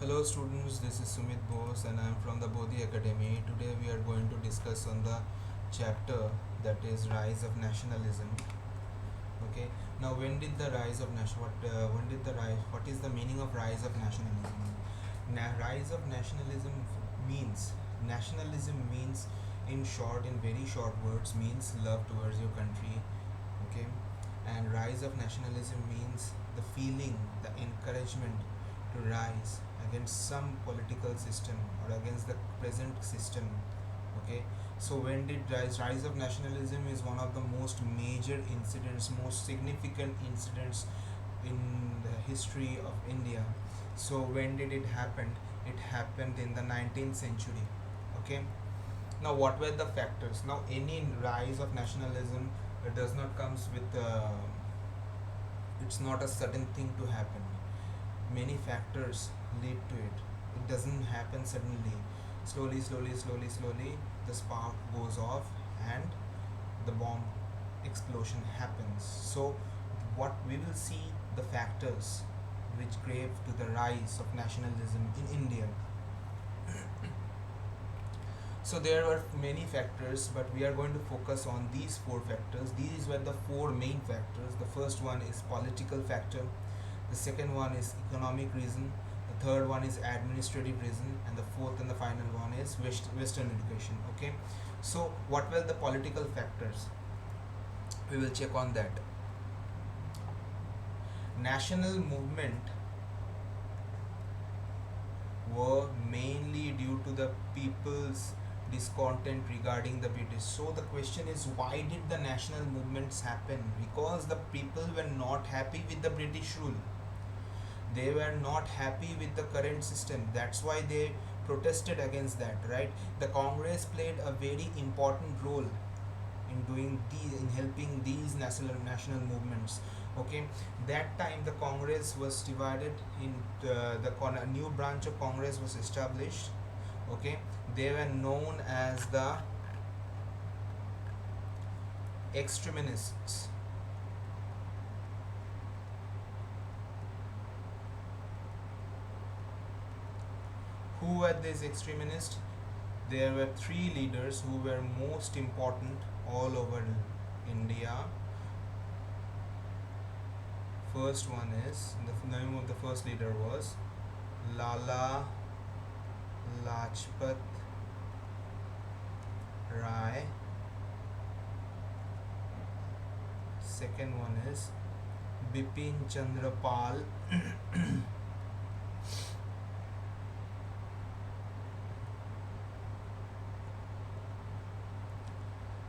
Hello students, this is Sumit Bose and I am from the Bodhi Academy. Today we are going to discuss on the chapter that is Rise of Nationalism. Okay. Now when did the rise of when did the rise what is the meaning of rise of nationalism? Rise of means nationalism means in short, in very short words, means love towards your country. Okay. And rise of nationalism means the feeling, the encouragement to rise against some political system or against the present system. Okay. So when did rise of nationalism is one of the most major incidents, most significant incidents in the history of India. So when did it happen? It happened in the 19th century. Okay. Now what were the factors? Now any rise of nationalism does not comes with it's not a sudden thing to happen. Many factors lead to it. It doesn't happen suddenly. Slowly, the spark goes off and the bomb explosion happens. So, what we will see the factors which gave to the rise of nationalism in India. So there were many factors, but we are going to focus on these four factors. These were the four main factors. The first one is political factor, the second one is economic reason, the third one is administrative reason, and the fourth and the final one is Western education. Okay, so what were the political factors? We will check on that. National movement were mainly due to the people's discontent regarding the British. So the question is, why did the national movements happen? Because the people were not happy with the British rule. They were not happy with the current system. That's why they protested against that, right? The Congress played a very important role in helping these national movements. Okay, that time the Congress was divided in a new branch of Congress was established. Okay, they were known as the extremists. Who were these extremists? There were three leaders who were most important all over India. First one is, the name of the first leader was Lala Lajpat Rai. Second one is Bipin Chandra Pal.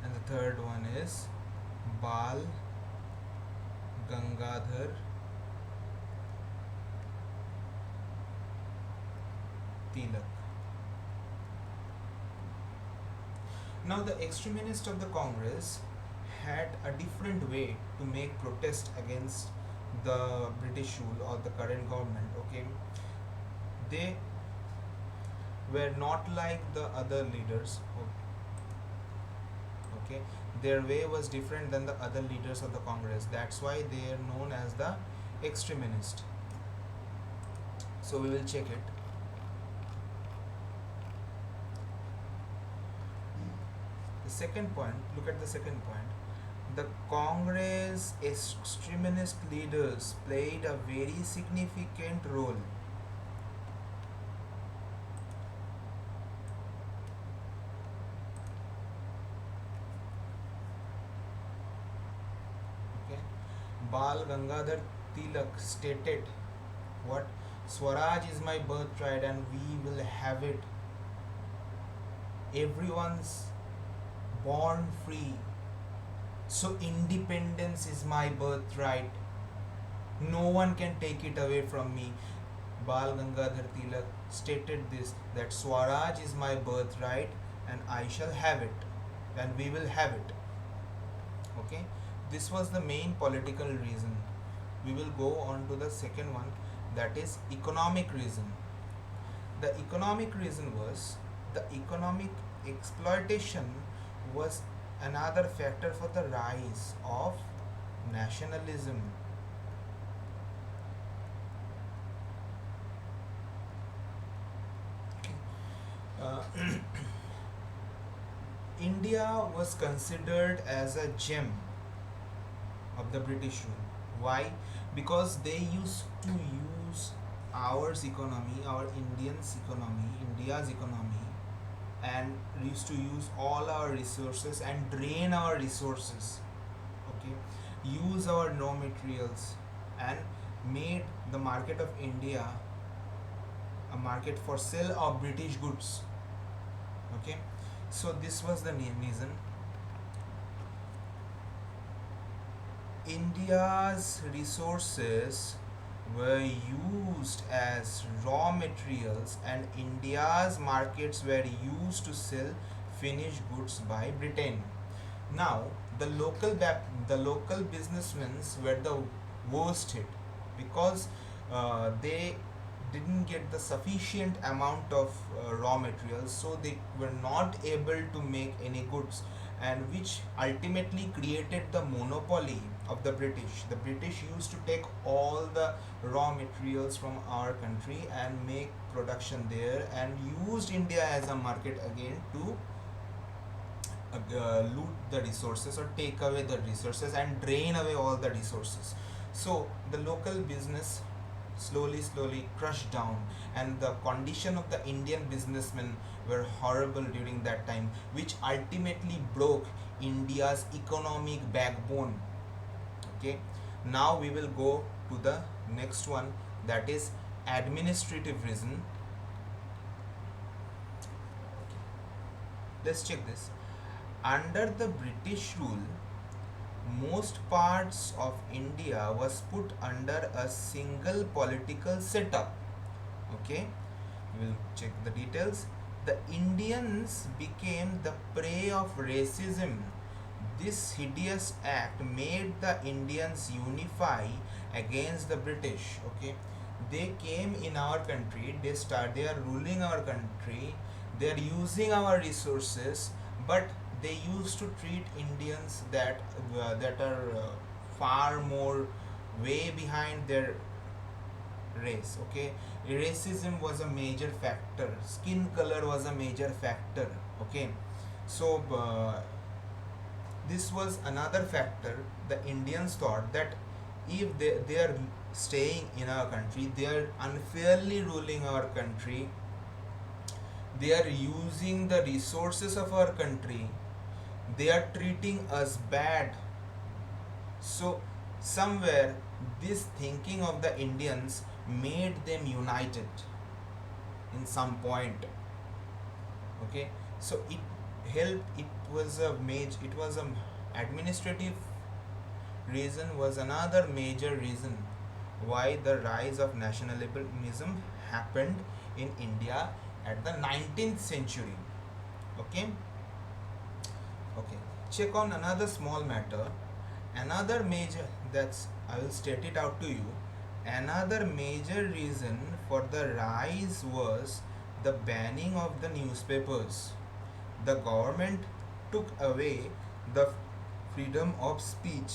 And the third one is Bal Gangadhar Tilak. Now the extremists of the Congress had a different way to make protest against the British rule or the current government. Okay, they were not like the other leaders. Okay, their way was different than the other leaders of the Congress. That's why they are known as the extremists. So we will check it. The second point, look at the second point. The Congress extremist leaders played a very significant role. Okay. Bal Gangadhar Tilak stated, what? Swaraj is my birthright and we will have it. Everyone's born free. So independence is my birthright. No one can take it away from me. Bal Gangadhar Tilak stated this, that Swaraj is my birthright and I shall have it and we will have it. Okay, this was the main political reason. We will go on to the second one, that is economic reason. The economic reason was the economic exploitation was another factor for the rise of nationalism. India was considered as a gem of the British rule. Why? Because they used to use our India's economy, and used to use all our resources and drain our resources. Okay, use our raw materials, and made the market of India a market for sale of British goods. Okay, so this was the main reason. India's resources were used as raw materials, and India's markets were used to sell finished goods by Britain. Now, the local businessmen were the worst hit, because they didn't get the sufficient amount of raw materials, so they were not able to make any goods, and which ultimately created the monopoly of the British. The British used to take all the raw materials from our country and make production there, and used India as a market again to loot the resources, or take away the resources and drain away all the resources. So the local business slowly crushed down, and the condition of the Indian businessmen were horrible during that time, which ultimately broke India's economic backbone. Okay, now we will go to the next one, that is administrative reason. Let's check this. Under the British rule, most parts of India was put under a single political setup. Okay, we will check the details. The Indians became the prey of racism. This hideous act made the Indians unify against the British. Okay, they came in our country. They are ruling our country. They are using our resources, but they used to treat Indians that are far more way behind their race. Okay, racism was a major factor. Skin color was a major factor. Okay, so this was another factor. The Indians thought that if they are staying in our country, they are unfairly ruling our country, they are using the resources of our country, they are treating us bad. So somewhere this thinking of the Indians made them united in some point. Okay, so it was a administrative reason, was another major reason why the rise of nationalism happened in India at the 19th century. Okay, okay, check on another small matter. Another major, that's, I will state it out to you. Another major reason for the rise was the banning of the newspapers. The government took away the freedom of speech.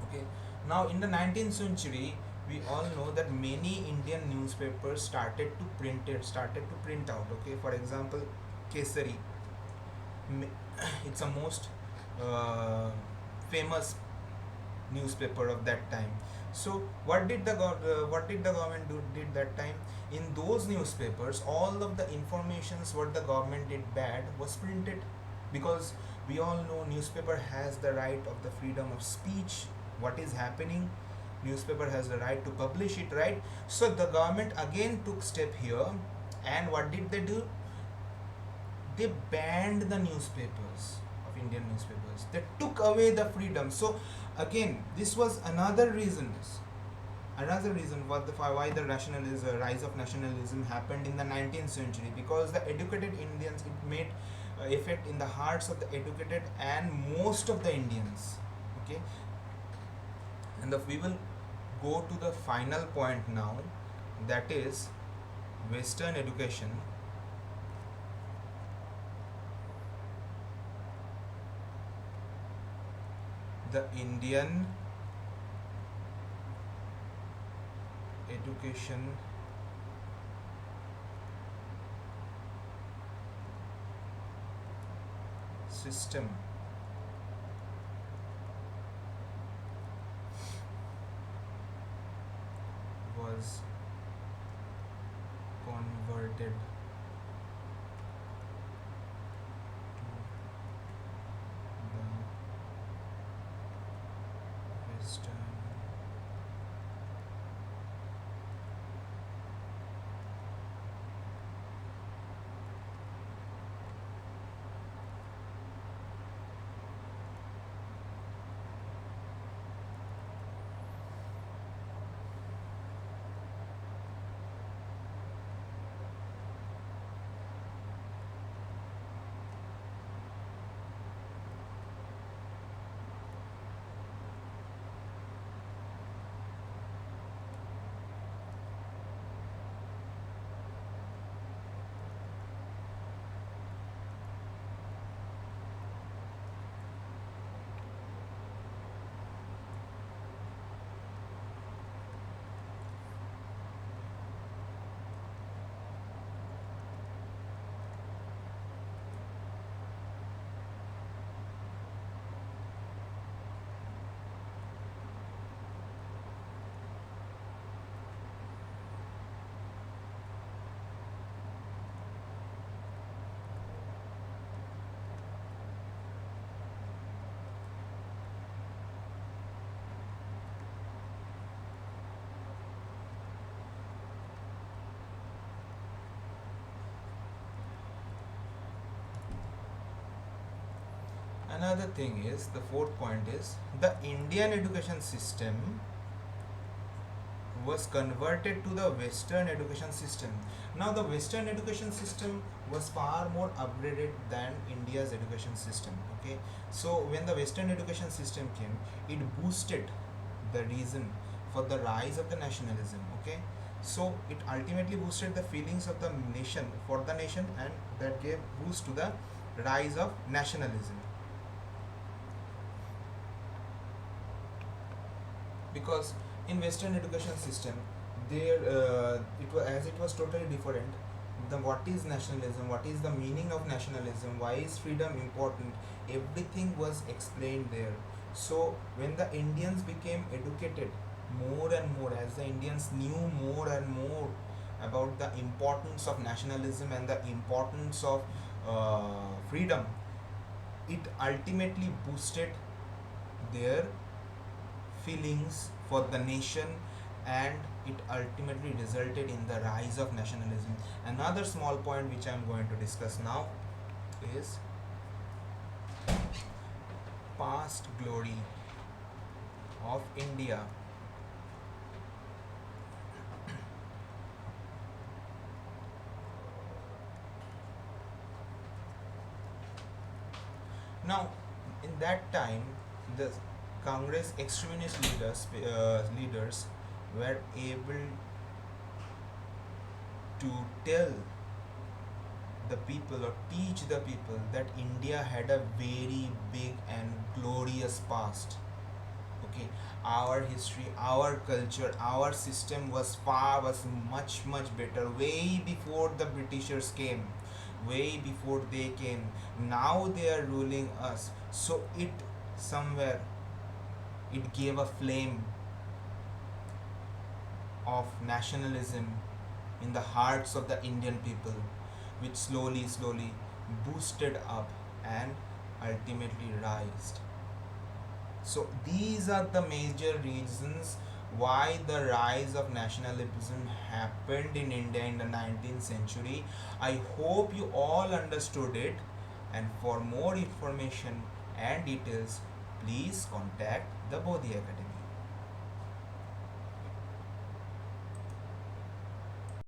Okay, now in the 19th century, we all know that many Indian newspapers started to print out. Okay, for example, Kesari, it's a most famous newspaper of that time. So what did the government did that time? In those newspapers, all of the informations what the government did bad was printed, because we all know newspaper has the right of the freedom of speech. What is happening, newspaper has the right to publish it, right? So the government again took step here, and what did they do? They banned the newspapers of Indian newspapers. They took away the freedom. So again, this was another reason why the rise of nationalism happened in the 19th century, because the educated Indians, it made effect in the hearts of the educated and most of the Indians. Okay, and we will go to the final point now, that is Western education. The Indian education system was converted to the Western. Another thing is, the fourth point is, the Indian education system was converted to the Western education system. Now, the Western education system was far more upgraded than India's education system. Okay, so when the Western education system came, it boosted the reason for the rise of the nationalism. Okay, so it ultimately boosted the feelings of the nation for the nation, and that gave boost to the rise of nationalism. Because in Western education system, there it was, as it was totally different, the what is nationalism, what is the meaning of nationalism, why is freedom important, everything was explained there. So when the Indians became educated more and more, as the Indians knew more and more about the importance of nationalism and the importance of freedom, it ultimately boosted their feelings for the nation, and it ultimately resulted in the rise of nationalism. Another small point which I am going to discuss now is past glory of India. Now, in that time, the Congress extremist leaders were able to tell the people or teach the people that India had a very big and glorious past. Okay, our history, our culture, our system was much better way before the Britishers came, way before they came. Now they are ruling us. So it somewhere, it gave a flame of nationalism in the hearts of the Indian people, which slowly boosted up and ultimately rised. So these are the major reasons why the rise of nationalism happened in India in the 19th century. I hope you all understood it, and for more information and details, please contact the Bodhi Academy.